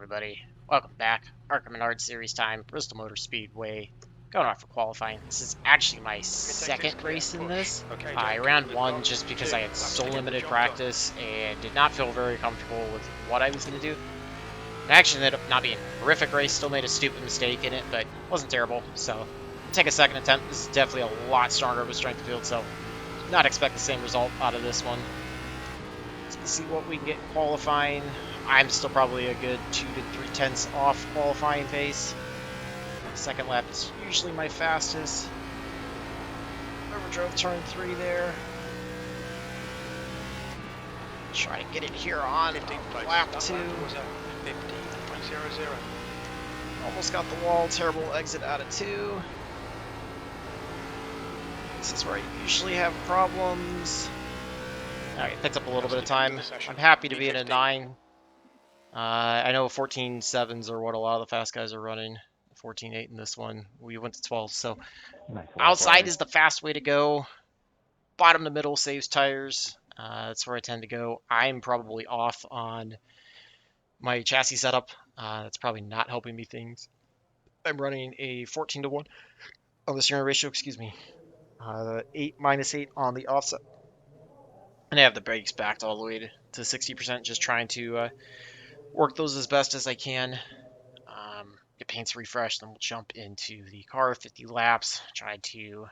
everybody? Welcome back. ARCA Menards series time, Bristol Motor Speedway. Going off for qualifying. This is actually my second race in this. I ran one just because I had so limited practice and did not feel very comfortable with what I was going to do. It actually ended up not being a horrific race, still made a stupid mistake in it, but it wasn't terrible. So, take a second attempt. This is definitely a lot stronger of a strength field, so not expect the same result out of this one. Let's see what we can get qualifying. I'm still probably a good 2 to 3 tenths off qualifying pace. Second lap is usually my fastest. Overdrove turn 3 there. Try to get it here on lap 2. Almost got the wall. Terrible exit out of 2. This is where I usually have problems. Alright, picked up a little bit of time. I'm happy to be in a 9. I know 14.7s are what a lot of the fast guys are running. 14.8 in this one. We went to 12, so outside is the fast way to go. Bottom to middle saves tires. That's where I tend to go. I'm probably off on my chassis setup. That's probably not helping me things. I'm running a 14 to 1 on the steering ratio, excuse me. 8 minus 8 on the offset. And I have the brakes backed all the way to 60%, just trying to work those as best as I can. Get paints refreshed, then we'll jump into the car, 50 laps, try to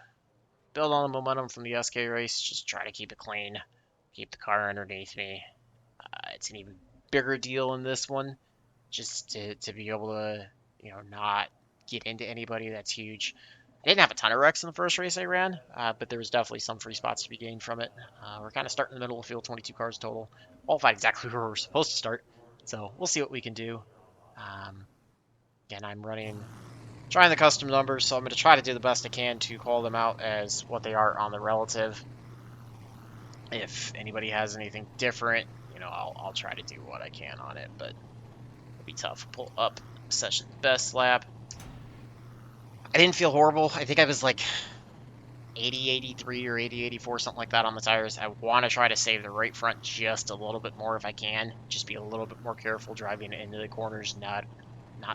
build on the momentum from the SK race, just try to keep it clean, keep the car underneath me. It's an even bigger deal in this one, just to be able to, not get into anybody. That's huge. I didn't have a ton of wrecks in the first race I ran, but there was definitely some free spots to be gained from it. We're kind of starting in the middle of the field, 22 cars total. Qualified exactly where we're supposed to start, so we'll see what we can do. Again, I'm trying the custom numbers, so I'm going to try to do the best I can to call them out as what they are on the relative. If anybody has anything different, I'll try to do what I can on it, but it'll be tough. Pull up session best lap. I didn't feel horrible. I think I was like 80, 83 or 80, 84, something like that on the tires. I want to try to save the right front just a little bit more if I can. Just be a little bit more careful driving into the corners, not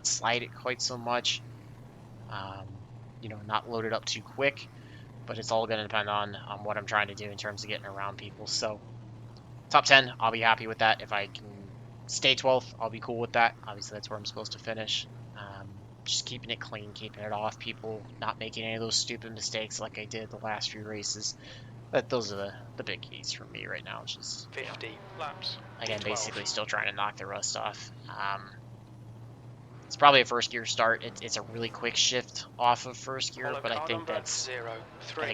slide it quite so much. Not load it up too quick, but it's all going to depend on what I'm trying to do in terms of getting around people. So top 10, I'll be happy with that. If I can stay 12th, I'll be cool with that. Obviously, that's where I'm supposed to finish. Just keeping it clean, keeping it off people, not making any of those stupid mistakes like I did the last few races. Those are the big keys for me right now. Just 50 laps. Again, basically still trying to knock the rust off. It's probably a first gear start. It's a really quick shift off of first gear, but I think it's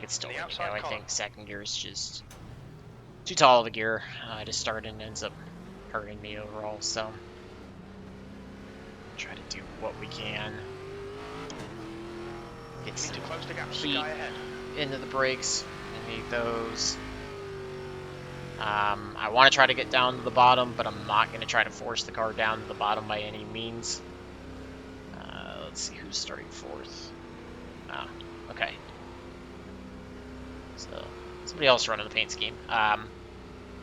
still, I think second gear is just too tall of a gear to start and ends up hurting me overall. So try to do what we can. Get some heat into the brakes. I need those. I want to try to get down to the bottom, but I'm not going to try to force the car down to the bottom by any means. Let's see who's starting 4th. Oh, okay. So, somebody else running the paint scheme. Yeah,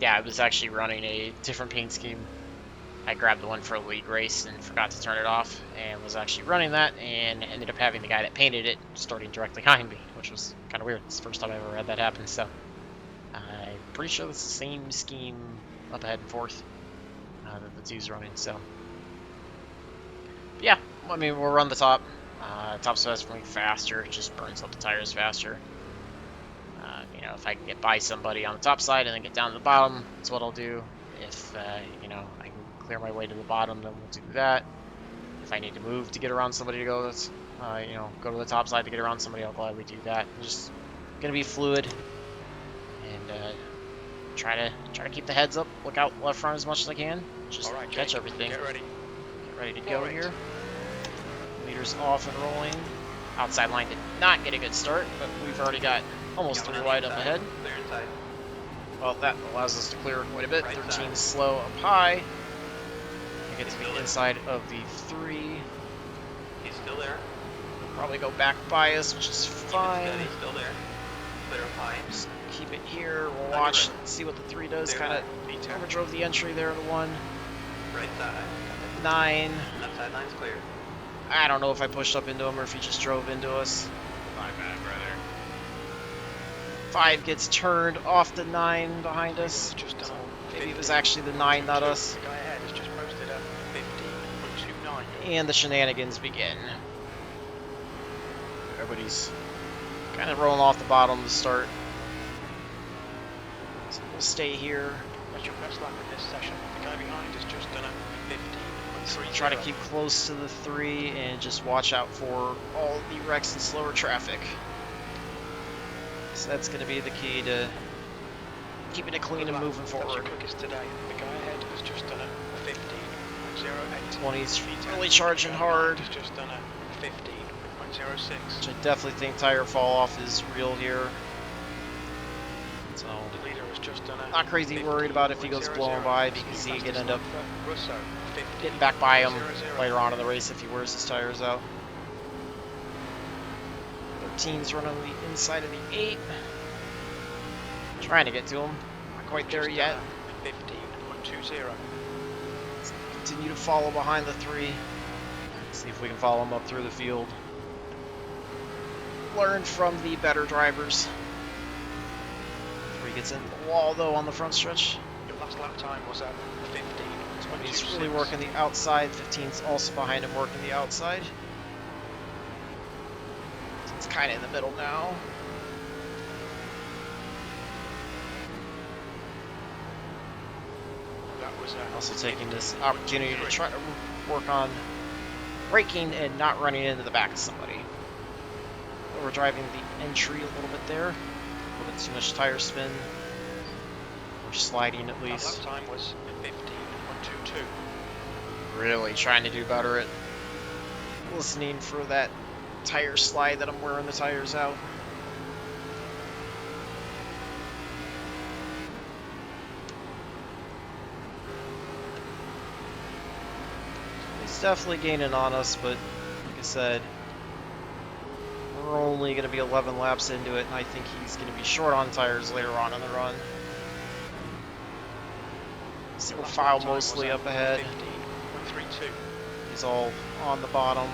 I was actually running a different paint scheme. I grabbed the one for a league race and forgot to turn it off, and was actually running that, and ended up having the guy that painted it starting directly behind me, which was kind of weird. It's the first time I ever had that happen, so I'm pretty sure it's the same scheme up ahead and 4th that the two's running, so yeah, I mean, we'll run the top. Top speed's going faster, it just burns up the tires faster. If I can get by somebody on the top side and then get down to the bottom, that's what I'll do. If, I can clear my way to the bottom, then we'll do that. If I need to move to get around somebody to go, go to the top side to get around somebody, I'll gladly do that. I'm just gonna be fluid and try to keep the heads up, look out left front as much as I can, just catch everything. Get Ready to go here. Meters off and rolling. Outside line did not get a good start, but we've already got almost 3 wide up ahead. Well, that allows us to clear quite a bit. 13 slow up high. I get to the inside of the 3. He's still there. Probably go back bias, which is fine. He's still there. Clear of high. Just keep it here. We'll watch, see what the 3 does. Kind of overdrove the entry there, the 1. Right side. 9. Outside line's clear. I don't know if I pushed up into him or if he just drove into us. My bad, brother. 5 gets turned off the 9 behind us. Just So done maybe it was actually the 9, not us. The guy ahead has just posted a 15.29. And the shenanigans begin. Everybody's kind of rolling off the bottom to start. So we'll stay here. That's your best lap in this session. The guy behind has just done a 15.30. So try to keep close to the 3 and just watch out for all the wrecks and slower traffic. So that's going to be the key to keeping it clean and moving That's your forward. quickest today. The guy ahead has just done a 15.08. 20's really charging hard. Has just done a 15.06. Which I definitely think tire fall off is real here. So The leader has just done a not crazy worried about if he goes blowing by because he could end up getting back by him later on in the race if he wears his tires out. 13's running on the inside of the 8. Trying to get to him. Not quite there yet. 15.20. Let's continue to follow behind the 3. See if we can follow him up through the field. Learn from the better drivers. 3 gets in the wall though on the front stretch. Your last lap time was at 15.26. He's really working the outside. 15's also behind him working the outside. It's kind of in the middle now. That was Also taking this opportunity to try to work on braking and not running into the back of somebody. We're driving the entry a little bit there. A little bit too much tire spin. We're sliding at least. That lap time was 15.22. Really trying to do better at listening for that tire slide that I'm wearing the tires out. He's definitely gaining on us, but like I said, we're only going to be 11 laps into it, and I think he's going to be short on tires later on in the run. Single file mostly up ahead. 15.32. He's all on the bottom.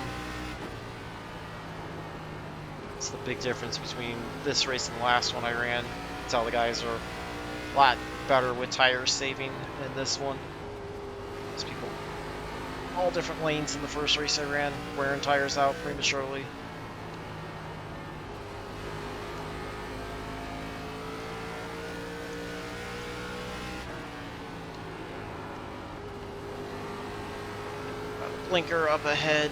It's the big difference between this race and the last one I ran. You can tell the guys are a lot better with tire saving than this one. There's people all different lanes in the first race I ran, wearing tires out prematurely. Got a blinker up ahead.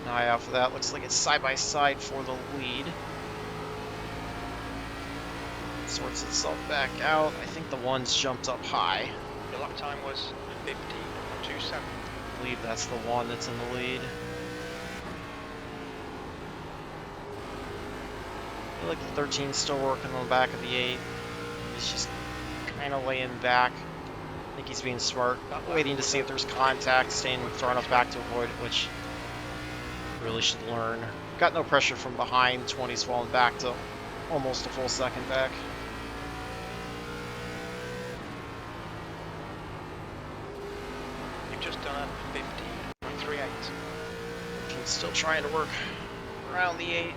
An eye out for that. Looks like it's side by side for the lead. Sorts itself back out. I think the one's jumped up high. Your lap time was 15.27. I believe that's the one that's in the lead. I feel like the 13's still working on the back of the 8. He's just kind of laying back. I think he's being smart, waiting to see if there's contact, staying far enough back to avoid it, which really should learn. Got no pressure from behind. 20's falling back to almost a full second back. You've just done a 15.38. He's still trying to work around the 8.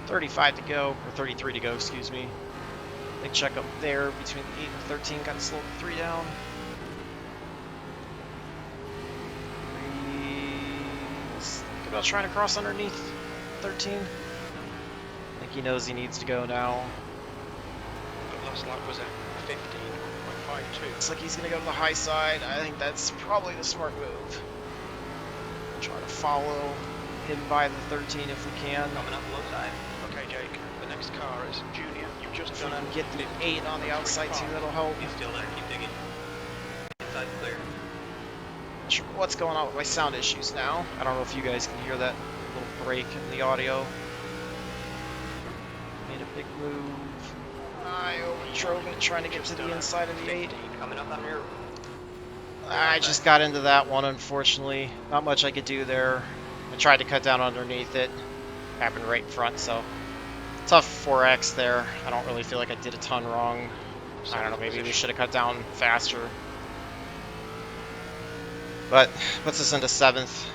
.35 to go, or 33 to go, excuse me. Big check up there between the 8 and 13, kind of slowed the 3 down. He's thinking about trying to cross underneath 13. I think he knows he needs to go now. The last lap was at 15.52. Looks like he's going to go to the high side. I think that's probably the smart move. Try to follow him by the 13 if we can. Coming up low side. Okay, Jake. The next car is Junior. You've just If we done can a get the 8 on the outside too, that'll help. He's still there. Keep digging. Inside clear. Not sure what's going on with my sound issues now. I don't know if you guys can hear that little break in the audio. Made a big move. I overdrove it trying to get to the inside of the 8. Coming up on your. I just got into that one, unfortunately. Not much I could do there. I tried to cut down underneath it. Happened right in front, so Tough 4X there. I don't really feel like I did a ton wrong. I don't know, maybe we Position. should have cut down faster. But puts us into 7th.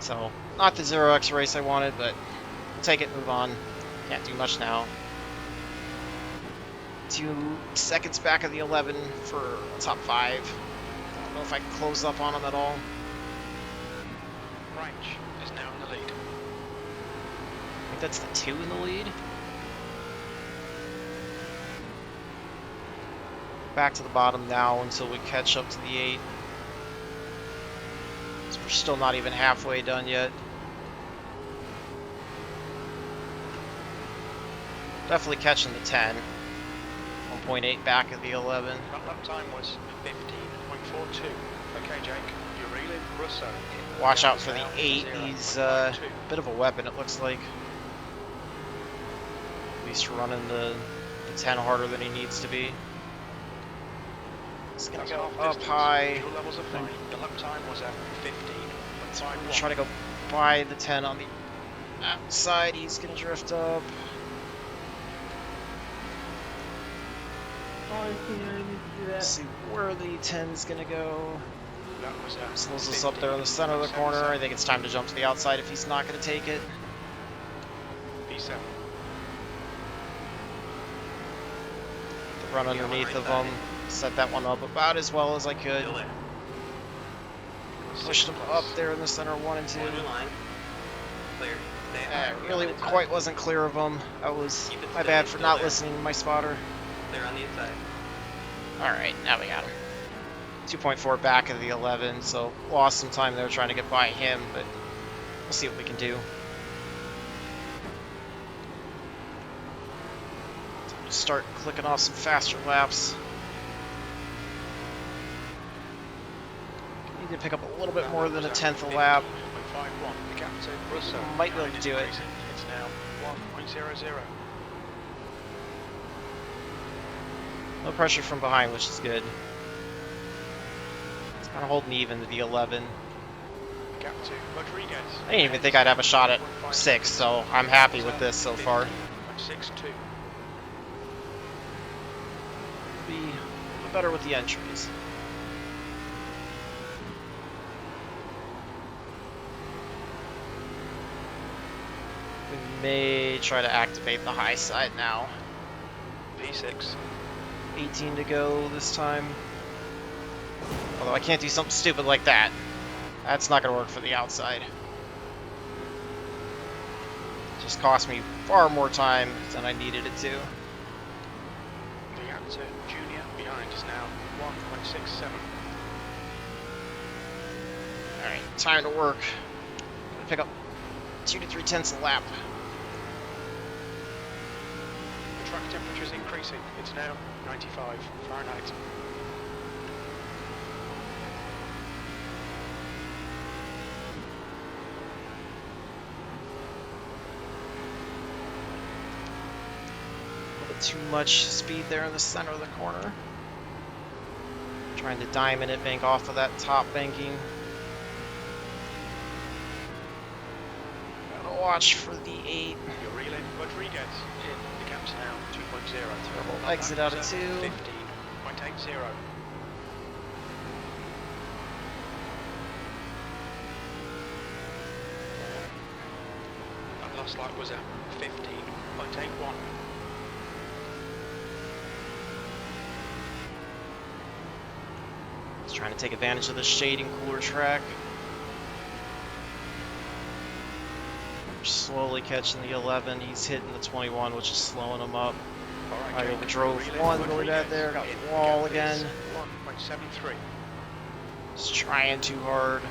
So, not the 0x race I wanted, but we'll take it, move on. Can't do much now. 2 seconds back of the 11 for top 5. I don't know if I can close up on him at all. Ranch is now in the lead. I think that's the 2 in the lead. Back to the bottom now until we catch up to the 8. So we're still not even halfway done yet. Definitely catching the 10. 1.8 back of the 11. Lap time was 15.42. Okay, Jake, you're reeling. Russo. Watch out for the 8. 0.52. He's a bit of a weapon, it looks like. At least running the 10 harder than he needs to be. He's going to go up high. Fuel levels are fine. The lap time was at 15.51. Try to go by the 10 on the outside. He's going to drift up. Let's see where the 10's going to go. Slows us up there in the center of the corner. I think it's time to jump to the outside if he's not going to take it. P7. Run underneath of him. Set that one up about as well as I could. Pushed him up there in the center, 1 and 2. Really quite wasn't clear of him. That was my bad for not listening to my spotter. They're on the inside. Alright, now we got him. 2.4 back of the 11, so lost some time there trying to get by him, but we'll see what we can do. Time to start clicking off some faster laps. Need to pick up a little bit more than a 10th a lap. Might be able to do it. It's now 1.00. No pressure from behind, which is good. It's kind of holding even to the 11. Gap to Rodriguez. I didn't even think I'd have a shot at 6, so I'm happy with this so far. 6.2. Be a little bit better with the entries. We may try to activate the high side now. P6. 18 to go this time. Although I can't do something stupid like that. That's not going to work for the outside. Just cost me far more time than I needed it to. The gap to Junior behind is now 1.67. Alright, time to work. Gonna pick up 2 to 3 tenths a lap. The track temperature is increasing. It's now 95 Fahrenheit. A little bit too much speed there in the center of the corner. Trying to diamond it, bank off of that top banking. Gotta watch for the 8. You're reeling. Rodriguez in. The gap's now 2.0. Terrible exit out of 2. 15.80. That last lap was at 15.81. Just trying to take advantage of the shading cooler track. We're slowly catching the 11. He's hitting the 21, which is slowing him up. I overdrove one really bad there. Got the wall again. 1.73. Just trying too hard.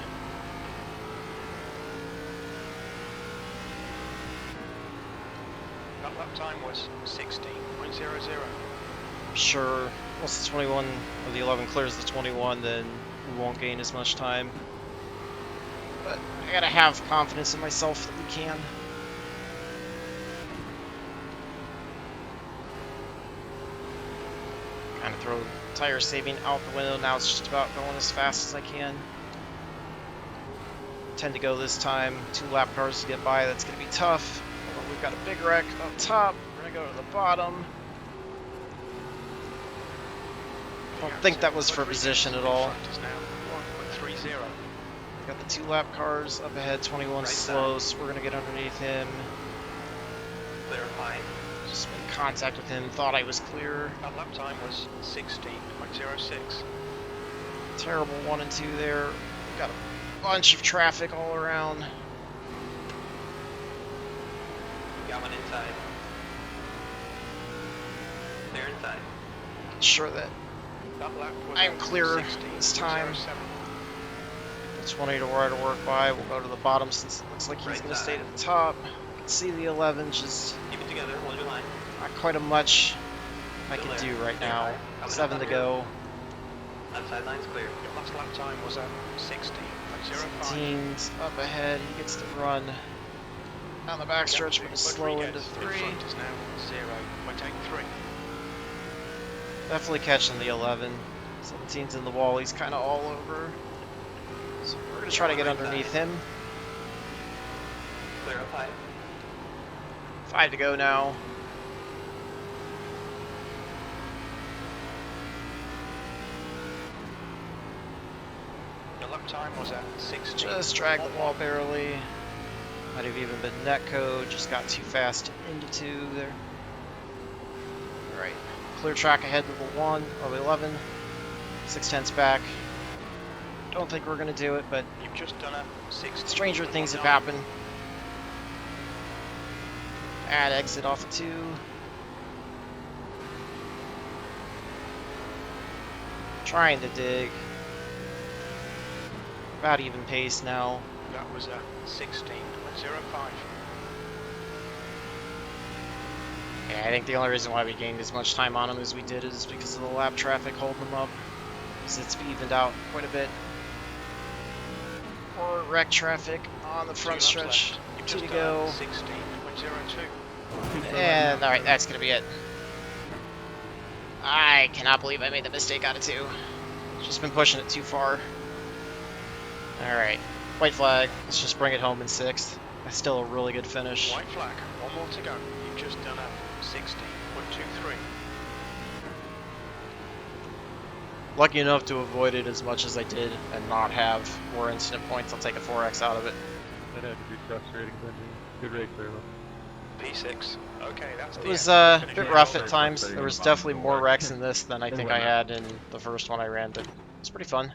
That lap time was 16.00. I'm sure once the 21 or the 11 clears the 21, then we won't gain as much time. But I gotta have confidence in myself that we can. Kind of throw tire saving out the window. Now it's just about going as fast as I can. 10 to go this time. 2 lap cars to get by. That's gonna be tough. we've got a big wreck up top. We're gonna go to the bottom. I don't think that was for position at all. Got the 2 lap cars up ahead, 21 slow, so we're gonna get underneath him. Clarifying. Just made contact with him, thought I was clear. Our lap time was 16.06. Terrible 1 and 2 there. We've got a bunch of traffic all around. Got one inside. Clear inside. Not sure that I'm clear this time. 20 to where to work by. We'll go to the bottom since it looks like he's going to stay at the top. You can see the 11 just Keep it together, hold your line. not quite a much I can do right now. 7 to go. Outside line's clear. Your last lap time was at 16.05. 17's up ahead. He gets to run on the backstretch, but is slow into 3. In front is now 0.83. Definitely catching the 11. 17's in the wall. He's kind of all over. So we're going to try to get underneath him. Clear up high. 5 to go now. Your lap time was at 16. Just dragged the wall barely. Might have even been netcode. Just got too fast into 2 there. Alright. Clear track ahead to the 1 or the 11. 6/10 back. Don't think we're going to do it, but You've just done a 16. stranger things have happened. Add exit off of 2. Trying to dig. About even pace now. That was a 16.05. Yeah, I think the only reason why we gained as much time on him as we did is because of the lap traffic holding him up. Because it's evened out quite a bit. More wreck traffic on the front stretch. 2 to go. 16.02. And alright, that's going to be it. I cannot believe I made the mistake out of 2. Just been pushing it too far. Alright, white flag. Let's just bring it home in 6th. That's still a really good finish. White flag. One more to go. You've just done a 16.23. Lucky enough to avoid it as much as I did and not have more incident points. I'll take a 4x out of it. That had to be frustrating, but good race there though. P6. Okay, that's the It was end. a bit rough at times. There was definitely more wrecks in this than I think I had in the first one I ran, but it's pretty fun.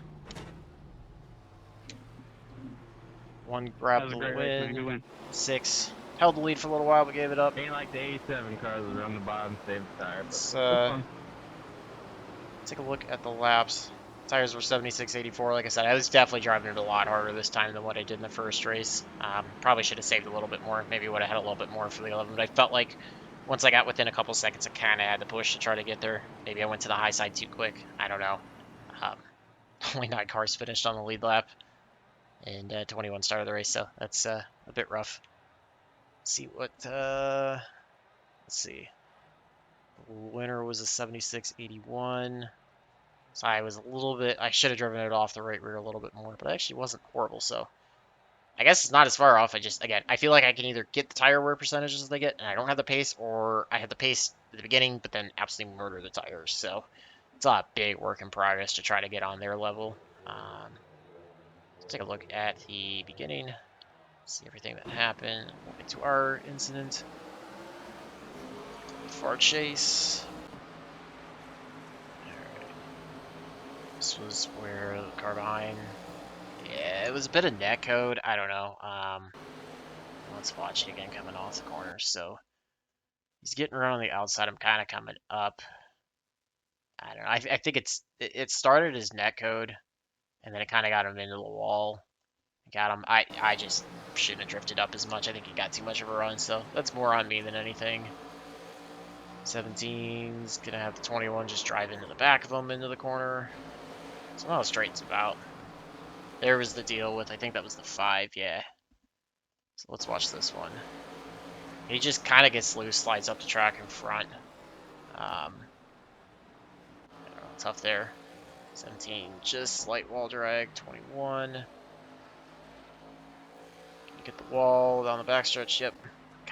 1 grabbed the win. 6 held the lead for a little while, but gave it up. Ain't like the 87 cars that are on the bottom, save the tire. Let's But take a look at the laps. Tires were 76.84. Like I said, I was definitely driving it a lot harder this time than what I did in the first race. Probably should have saved a little bit more. Maybe would have had a little bit more for the 11, but I felt like once I got within a couple seconds, I kind of had to push to try to get there. Maybe I went to the high side too quick. I don't know. Only 9 cars finished on the lead lap, and 21 started the race, so that's a bit rough. Let's see what. Let's see. The winner was a 76.81. So I was a little bit. I should have driven it off the right rear a little bit more, but it actually wasn't horrible. So I guess it's not as far off. Again, I feel like I can either get the tire wear percentages as they get, and I don't have the pace, or I had the pace at the beginning, but then absolutely murder the tires. So it's a big work in progress to try to get on their level. Let's take a look at the beginning, see everything that happened. We'll get to our incident. Far chase. Alright. This was where the car behind. Yeah, it was a bit of netcode. I don't know. Let's watch it again coming off the corner. So he's getting around on the outside. I'm kind of coming up. I don't know. I think it started as netcode, and then it kind of got him into the wall. Got him. I just shouldn't have drifted up as much. I think he got too much of a run. So that's more on me than anything. 17's gonna have the 21 just drive into the back of him into the corner. So how straight's about. There was the deal with, I think that was the 5, yeah. So let's watch this one. He just kind of gets loose, slides up the track in front. I don't know, tough there. 17, just slight wall drag. 21. Get the wall down the backstretch, yep.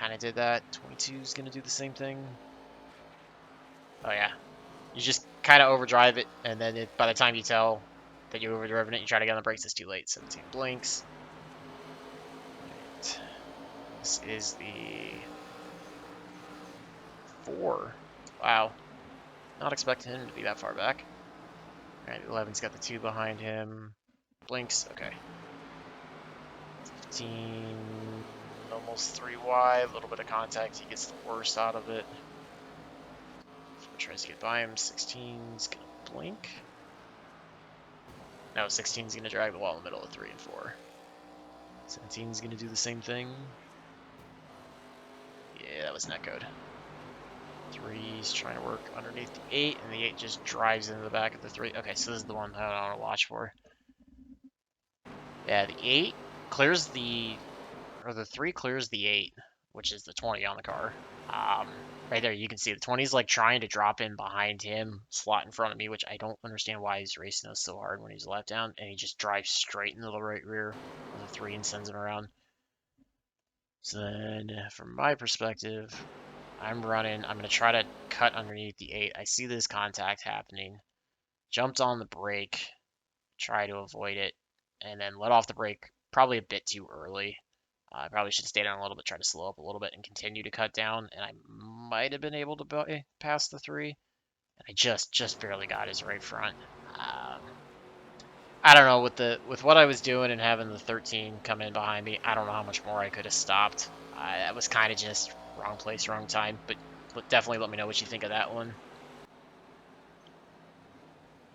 kind of did that. 22 is going to do the same thing. Oh yeah, you just kind of overdrive it, and then by the time you tell that you overdriven it, you try to get on the brakes, it's too late. 17 blinks. Right. This is the 4. Wow, not expecting him to be that far back. All right, 11's got the 2 behind him. Blinks, okay. 15, almost 3 wide, a little bit of contact. He gets the worst out of it. 4 tries to get by him. 16's gonna blink. No, 16's gonna drag the wall in the middle of 3 and 4. 17's gonna do the same thing. Yeah, that was netcode. 3's trying to work underneath the 8, and the 8 just drives into the back of the 3. Okay, so this is the one that I want to watch for. Yeah, the 8 clears the, or the 3 clears the 8, which is the 20 on the car. Right there, you can see the 20's like trying to drop in behind him, slot in front of me, which I don't understand why he's racing us so hard when he's left down, and he just drives straight into the right rear of the 3 and sends him around. So then, from my perspective, I'm running. I'm going to try to cut underneath the 8. I see this contact happening. Jumped on the brake, try to avoid it, and then let off the brake probably a bit too early. I probably should have stayed on a little bit, try to slow up a little bit, and continue to cut down. And I might have been able to pass the 3. And I just barely got his right front. I don't know, with what I was doing and having the 13 come in behind me, I don't know how much more I could have stopped. That was kind of just wrong place, wrong time. But definitely let me know what you think of that one.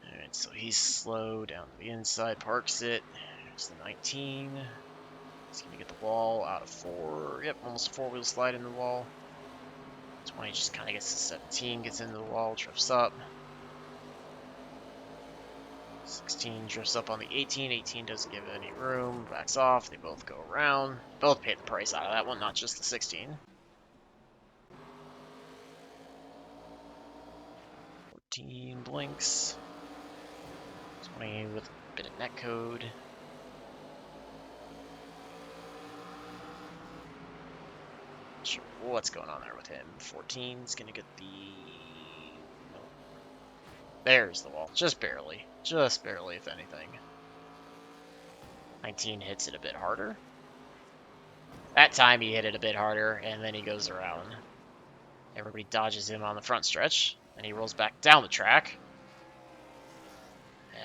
Alright, so he's slow down to the inside, parks it. There's the 19. He's going to get the wall out of 4. Yep, almost a 4-wheel slide in the wall. 20 just kind of gets to 17, gets into the wall, drifts up. 16 drifts up on the 18. 18 doesn't give it any room, backs off. They both go around. Both paid the price out of that one, not just the 16. 14 blinks. 20 with a bit of netcode. Not sure what's going on there with him. 14's gonna get the... There's the wall. Just barely. Just barely, if anything. 19 hits it a bit harder. That time he hit it a bit harder, and then he goes around. Everybody dodges him on the front stretch, and he rolls back down the track.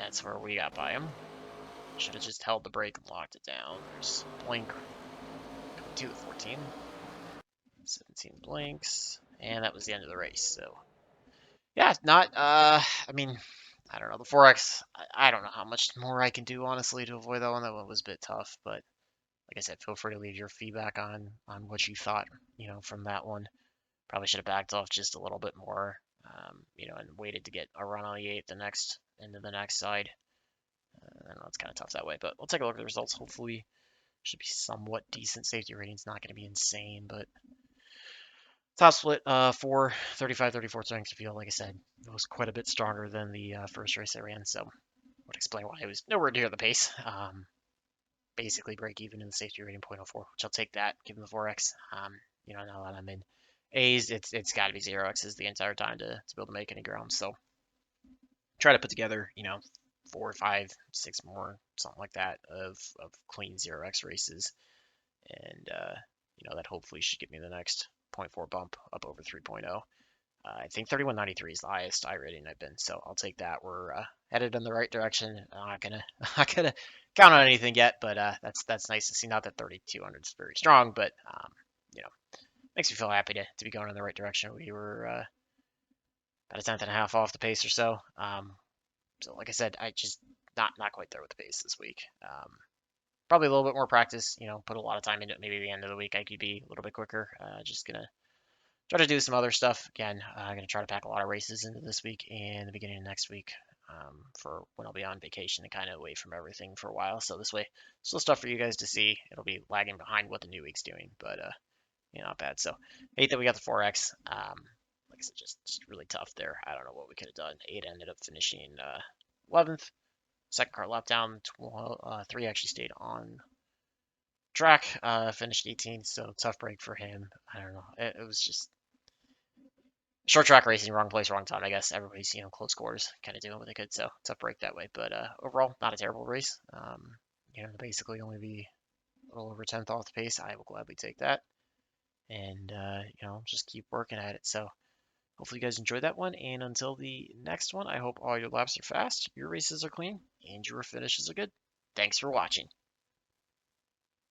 That's where we got by him. Should have just held the brake and locked it down. There's blink coming to the 14. 17 blinks, and that was the end of the race. So, yeah, not, I mean, I don't know, the 4X, I don't know how much more I can do, honestly, to avoid that one. That one was a bit tough, but like I said, feel free to leave your feedback on what you thought, from that one. Probably should have backed off just a little bit more, and waited to get a run on the 8 into the next side. I know it's kind of tough that way, but we'll take a look at the results. Hopefully, should be somewhat decent. Safety rating's not going to be insane, but top split, 4, 35, 34 strength to field. Like I said, it was quite a bit stronger than the first race I ran, so would explain why it was nowhere near the pace. Basically break even in the safety rating 0.04, which I'll take that, given the 4X. Now that I'm in A's, it's got to be 0X's the entire time to be able to make any ground. So try to put together, 4, 5, 6 more, something like that, of clean 0X races, and that hopefully should give me the next 0.4 bump up over 3.0. I think 3193 is the highest iRating I've been, so I'll take that. We're headed in the right direction. I'm not gonna count on anything yet, but that's nice to see. Not that 3200 is very strong, but makes me feel happy to be going in the right direction. We were about a tenth and a half off the pace or so. So like I said, I just not quite there with the pace this week. Probably a little bit more practice. Put a lot of time into it. Maybe the end of the week I could be a little bit quicker. Just gonna try to do some other stuff. Again, I'm going to try to pack a lot of races into this week and the beginning of next week, for when I'll be on vacation and kind of away from everything for a while. So this way, still stuff for you guys to see. It'll be lagging behind what the new week's doing, but not bad. So 8 that we got the 4X. Like I said, just really tough there. I don't know what we could have done. 8 ended up finishing 11th. Second car lap down. 3 actually stayed on track. Finished 18th, so tough break for him. I don't know. It was just short track racing, wrong place, wrong time. I guess everybody's close scores, kind of doing what they could. So tough break that way. But overall, not a terrible race. Basically only be a little over 10th off the pace. I will gladly take that, and just keep working at it. So hopefully you guys enjoyed that one. And until the next one, I hope all your laps are fast, your races are clean, and your finishes are good. Thanks for watching.